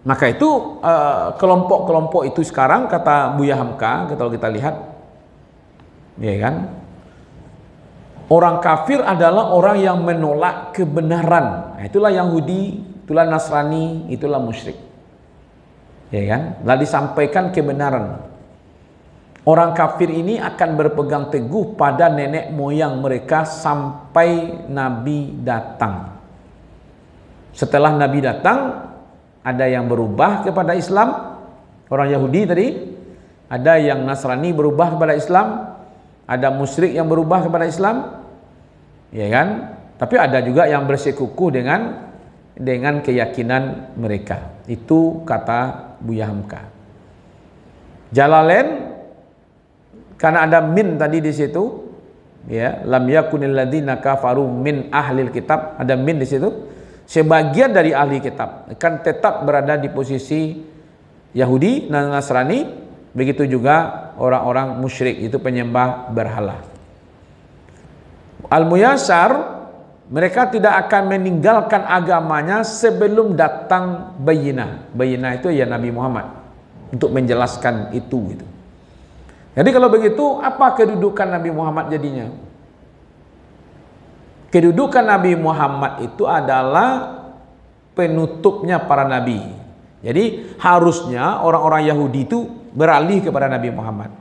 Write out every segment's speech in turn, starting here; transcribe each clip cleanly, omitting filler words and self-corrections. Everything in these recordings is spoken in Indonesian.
Maka itu kelompok-kelompok itu sekarang, kata Buya Hamka, kalau kita lihat, ya kan, orang kafir adalah orang yang menolak kebenaran. Nah, itulah Yahudi, itulah Nasrani, itulah musyrik. Ya kan? Lalu disampaikan kebenaran. Orang kafir ini akan berpegang teguh pada nenek moyang mereka sampai Nabi datang. Setelah Nabi datang, ada yang berubah kepada Islam, orang Yahudi tadi, ada yang Nasrani berubah kepada Islam, ada musyrik yang berubah kepada Islam, ya kan? Tapi ada juga yang bersikukuh dengan keyakinan mereka. Itu kata Buya Hamka. Jalalain, karena ada min tadi di situ, ya, lam yakunil ladzina kafaru min ahlil kitab, ada min di situ. Sebagian dari ahli kitab akan tetap berada di posisi Yahudi dan Nasrani, begitu juga orang-orang musyrik, itu penyembah berhala. Al-Muyassar, mereka tidak akan meninggalkan agamanya sebelum datang bayinah. Bayinah itu ya Nabi Muhammad, untuk menjelaskan itu gitu. Jadi kalau begitu, apa kedudukan Nabi Muhammad jadinya? Kedudukan Nabi Muhammad itu adalah penutupnya para nabi. Jadi harusnya orang-orang Yahudi itu beralih kepada Nabi Muhammad.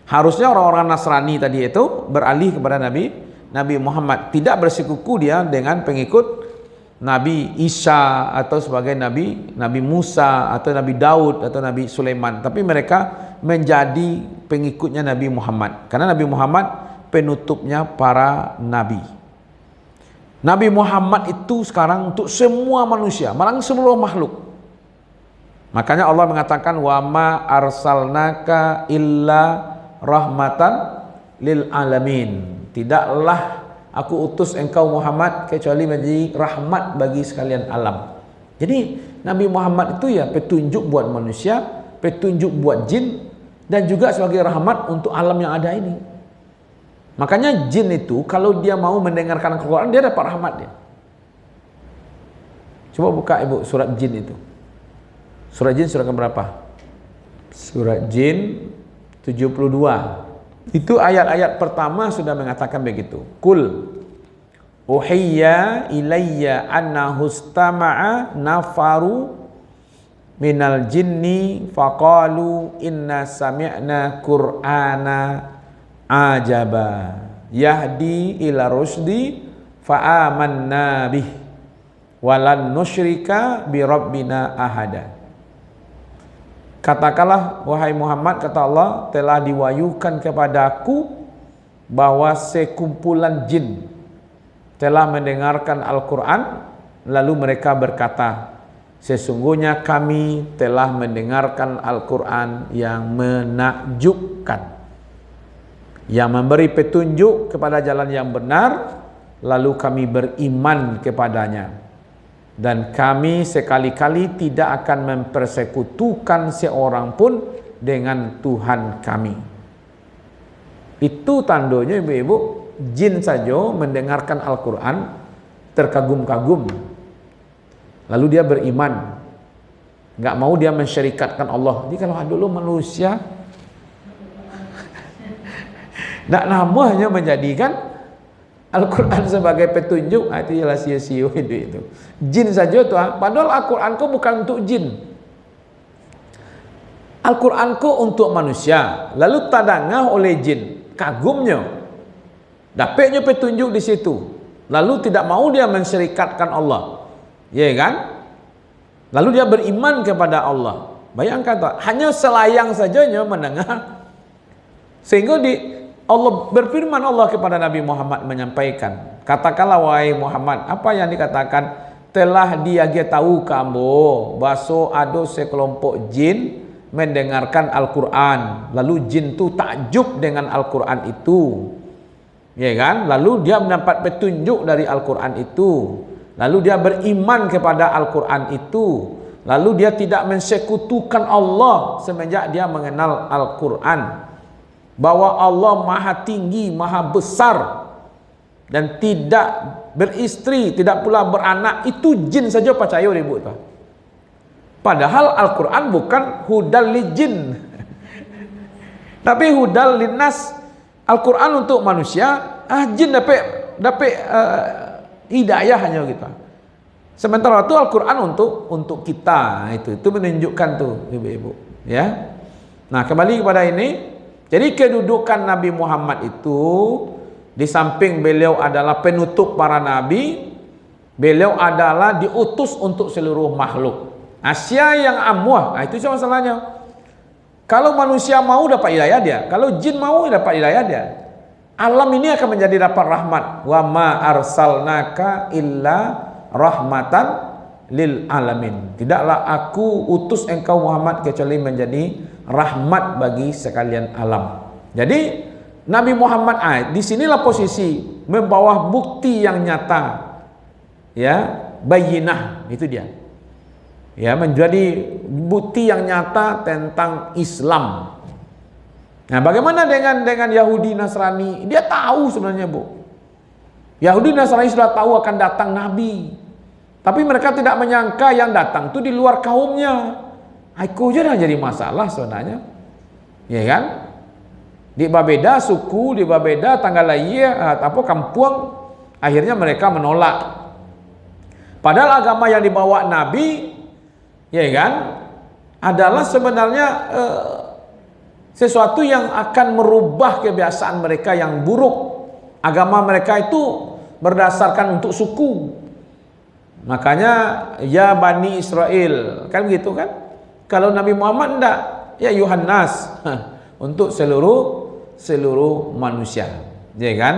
Harusnya orang-orang Nasrani tadi itu beralih kepada Nabi Muhammad. Tidak bersekuku dia dengan pengikut Nabi Isa atau sebagai Nabi Musa atau Nabi Daud atau Nabi Sulaiman. Tapi mereka menjadi pengikutnya Nabi Muhammad. Karena Nabi Muhammad penutupnya para nabi. Nabi Muhammad itu sekarang untuk semua manusia, malah seluruh makhluk. Makanya Allah mengatakan, wa ma arsalnaka illa rahmatan lil alamin. Tidaklah aku utus engkau Muhammad kecuali menjadi rahmat bagi sekalian alam. Jadi Nabi Muhammad itu ya petunjuk buat manusia, petunjuk buat jin, dan juga sebagai rahmat untuk alam yang ada ini. Makanya jin itu kalau dia mau mendengarkan Al-Quran, dia dapat rahmat dia. Coba buka ibu surat jin itu. Surat jin surat berapa? Surat jin 72. Itu ayat-ayat pertama sudah mengatakan begitu. Kul uhiyya ilayya annahu istama'a nafaru minal jinni faqalu inna sami'na qur'ana ajaba yahdi ila rusdi fa amanna bih walan nusyrika bi rabbina ahada. Katakanlah wahai Muhammad, kata Allah, telah diwahyukan kepadaku bahwa sekumpulan jin telah mendengarkan Al-Quran, lalu mereka berkata, sesungguhnya kami telah mendengarkan Al-Quran yang menakjubkan, yang memberi petunjuk kepada jalan yang benar, lalu kami beriman kepadanya. Dan kami sekali-kali tidak akan mempersekutukan seorang pun dengan Tuhan kami. Itu tandanya ibu-ibu, jin saja mendengarkan Al-Quran terkagum-kagum, lalu dia beriman, nggak mau dia mensyarikatkan Allah. Jadi kalau dulu manusia tidak namanya menjadikan Al-Quran sebagai petunjuk, itu ialah sia-sia itu. Jin saja tuh, padahal Al-Quran ku bukan untuk jin. Al-Quran ku untuk manusia, lalu tadangah oleh jin, kagumnya, dapatnya petunjuk di situ, lalu tidak mau dia mensyarikatkan Allah, ya kan? Lalu dia beriman kepada Allah. Bayangkan, hanya selayang sajanya mendengar, sehingga Allah berfirman, Allah kepada Nabi Muhammad menyampaikan, katakanlah wahai Muhammad, apa yang dikatakan, telah dia tahu kamu bahwa ada sekelompok jin mendengarkan Al-Quran, lalu jin itu takjub dengan Al-Quran itu, ya kan? Lalu dia mendapat petunjuk dari Al-Quran itu, lalu dia beriman kepada Al-Quran itu, lalu dia tidak mensekutukan Allah semenjak dia mengenal Al-Quran, bahwa Allah maha tinggi, maha besar, dan tidak beristri, tidak pula beranak. Itu jin saja percaya ibu. Padahal Al-Quran bukan hudal lijin, tapi hudal linnas. Al-Quran untuk manusia, jin dapat hidayah hanya kita. Sementara itu Al-Quran untuk kita, itu menunjukkan tuh ibu-ibu, ya. Nah, kembali kepada ini. Jadi kedudukan Nabi Muhammad itu, di samping beliau adalah penutup para nabi, beliau adalah diutus untuk seluruh makhluk. Asya yang amwah, itu masalahnya. Kalau manusia mau dapat hidayah dia, kalau jin mau dapat hidayah dia. Alam ini akan menjadi dapat rahmat. Wa ma arsalnaka illa rahmatan lil alamin. Tidaklah aku utus engkau Muhammad kecuali menjadi rahmat bagi sekalian alam. Jadi Nabi Muhammad disinilah posisi membawa bukti yang nyata, ya, bayyinah, itu dia. Ya, menjadi bukti yang nyata tentang Islam. Nah, bagaimana dengan Yahudi Nasrani? Dia tahu sebenarnya, Bu. Yahudi Nasrani sudah tahu akan datang Nabi, tapi mereka tidak menyangka yang datang itu di luar kaumnya. Itu aja jadi masalah sebenarnya, ya kan? Di babeda suku, di babeda tanggal lahir, kampung, akhirnya mereka menolak. Padahal agama yang dibawa Nabi, ya kan, adalah sebenarnya sesuatu yang akan merubah kebiasaan mereka yang buruk. Agama mereka itu berdasarkan untuk suku. Makanya ya Bani Israel, kan begitu kan? Kalau Nabi Muhammad enggak, ya Yohanes untuk seluruh manusia, ya kan?